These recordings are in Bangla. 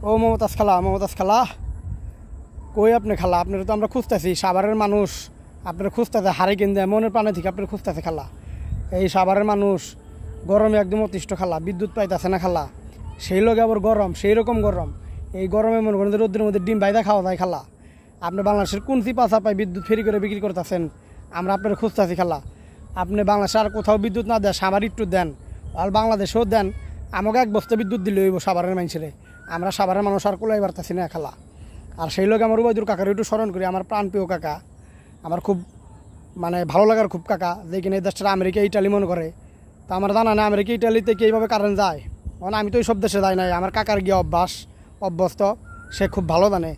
ও মমতাজ খালা কই আপনি খালা? আপনারা তো আমরা খুঁজতেছি, সাভারের মানুষ আপনারা খুঁজতেছে, হারে কেন দেয় মনের প্রাণে থেকে আপনারা খুঁজতেছে খালা। এই সাভারের মানুষ গরমে একদম অতিষ্ঠ খালা, বিদ্যুৎ পাইতেছে না খালা, সেই লোক আবার গরম, সেই রকম গরম। এই গরমে মনে করেন রোদ্রের মধ্যে ডিম বাইদা খাওয়া যায় খালা। আপনি বাংলাদেশের কোন চিপা চাপায় বিদ্যুৎ ফেরি করে বিক্রি করতেছেন, আমরা আপনারা খুঁজতেছি খালা। আপনি বাংলাদেশে আর কোথাও বিদ্যুৎ না দেয়, সাভার একটু দেন, আর বাংলাদেশেও দেন। আমাকে এক বস্তা বিদ্যুৎ দিলে হইব সাভারের মানুষের, আমরা সাভারের মানুষ আর কোলাই পারতেছি না খালা। আর সেই লোক আমার উবাইদুর কাকার একটু স্মরণ করি, আমার প্রাণপ্রিয় কাকা, আমার খুব মানে ভালো লাগার খুব কাকা, যে কিনা এই দেশটা আমেরিকা ইটালি মনে করে। তো আমার জানা না আমেরিকা ইটালিতে কি এইভাবে কারেন্ট যায়, মানে আমি তো এইসব দেশে যাই নাই। আমার কাকার গিয়ে অভ্যস্ত, সে খুব ভালো জানে।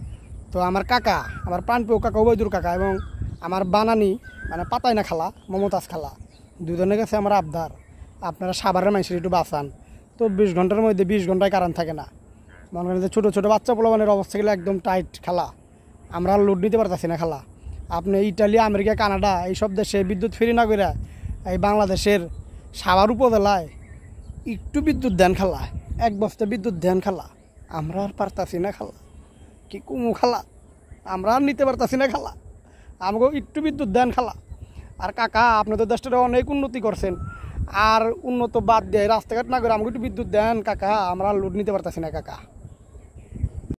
তো আমার কাকা, আমার প্রাণপ্রিয় কাকা উবাইদুর কাকা এবং আমার বানানি মানে পাতাই না খালা মমতাজ খালা, দুজনের কাছে আমার আবদার, আপনারা সাভারের মানুষের একটু বাঁচান। তো 20 ঘন্টার মধ্যে 20 ঘন্টায় কারেন্ট থাকে না, মনে করেন যে ছোটো ছোটো বাচ্চা পোলাপানের অবস্থা গেলে একদম টাইট খালা, আমরা আর লোড নিতে পারতেছি না খালা। আপনি ইটালি, আমেরিকা, কানাডা এইসব দেশে বিদ্যুৎ ফ্রি না করে এই বাংলাদেশের সাভার উপজেলায় একটু বিদ্যুৎ দেন খালা, এক বস্তা বিদ্যুৎ দেন খালা। আমরা আর পারতাছি না খালা, কি কুমু খালা, আমরা আর নিতে পারতাছি না খালা, আমাকেও একটু বিদ্যুৎ দেন খালা। আর কাকা আপনি তো দেশটা অনেক উন্নতি করছেন, আর উন্নত বাদ দিয়ে রাস্তাঘাট না করে আমাকে একটু বিদ্যুৎ দেন কাকা, আমরা আর লোড নিতে পারতাছি না কাকা।